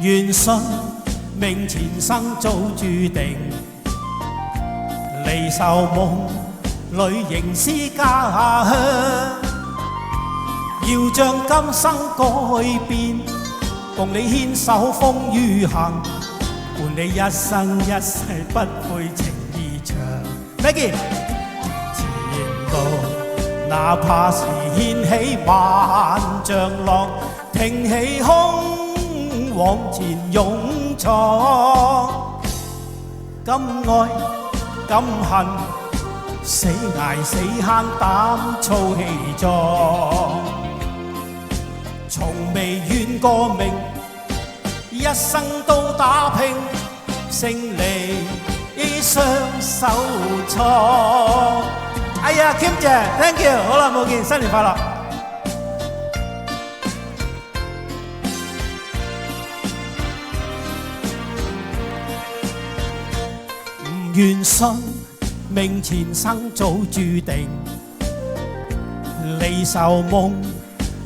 願信命前生早注定，離愁夢裏仍思家鄉。要將今生改變，共你牽手風雨行，伴你一生一世不悔情意長。Maggie， 前路哪怕是掀起萬丈浪，挺起胸往前勇闖。敢愛敢恨，死捱死慳膽粗氣壯。從未怨過命，一生都打拼，勝利雙手創。哎呀 Kim 姐 ，thank you， 好耐冇見，新年快樂！唔願信命前生早注定，離愁夢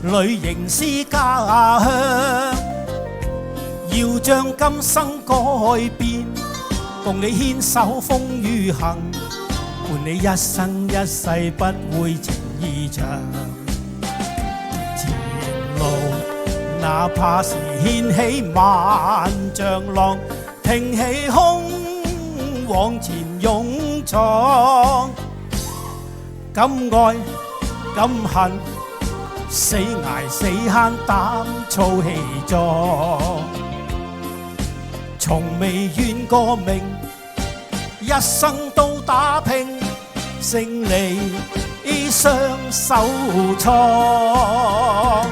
裏仍思家鄉。要將今生改變，共你牽手風雨行，伴你一生一世不會情意長。前路哪怕是掀起萬丈浪，挺起胸往前勇闖。敢愛敢恨，死捱死慳膽粗氣壯。從未怨過命，一生都打拼，勝利雙手創。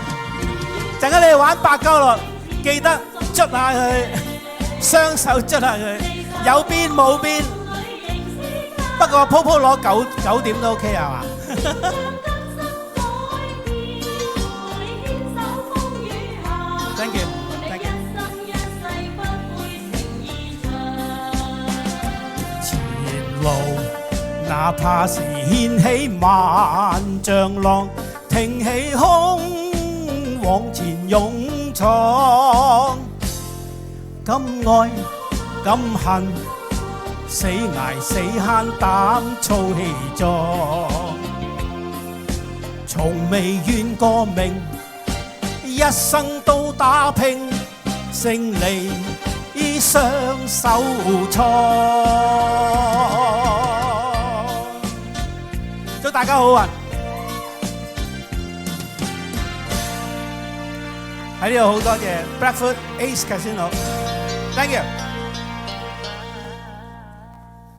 陣間你哋玩百鳩樂，記得捽下佢，雙手捽下佢，有邊冇邊。不過鋪鋪攞9點都 OK 係嘛？Thank you。哪怕是掀起萬丈浪，挺起胸往前勇闖。敢愛敢恨，死捱死慳膽粗氣壯。從未怨過命，一生都打拼，勝利雙手創。祝大家好運！喺呢度好多謝 Blackfoot Ace Casino，Thank you。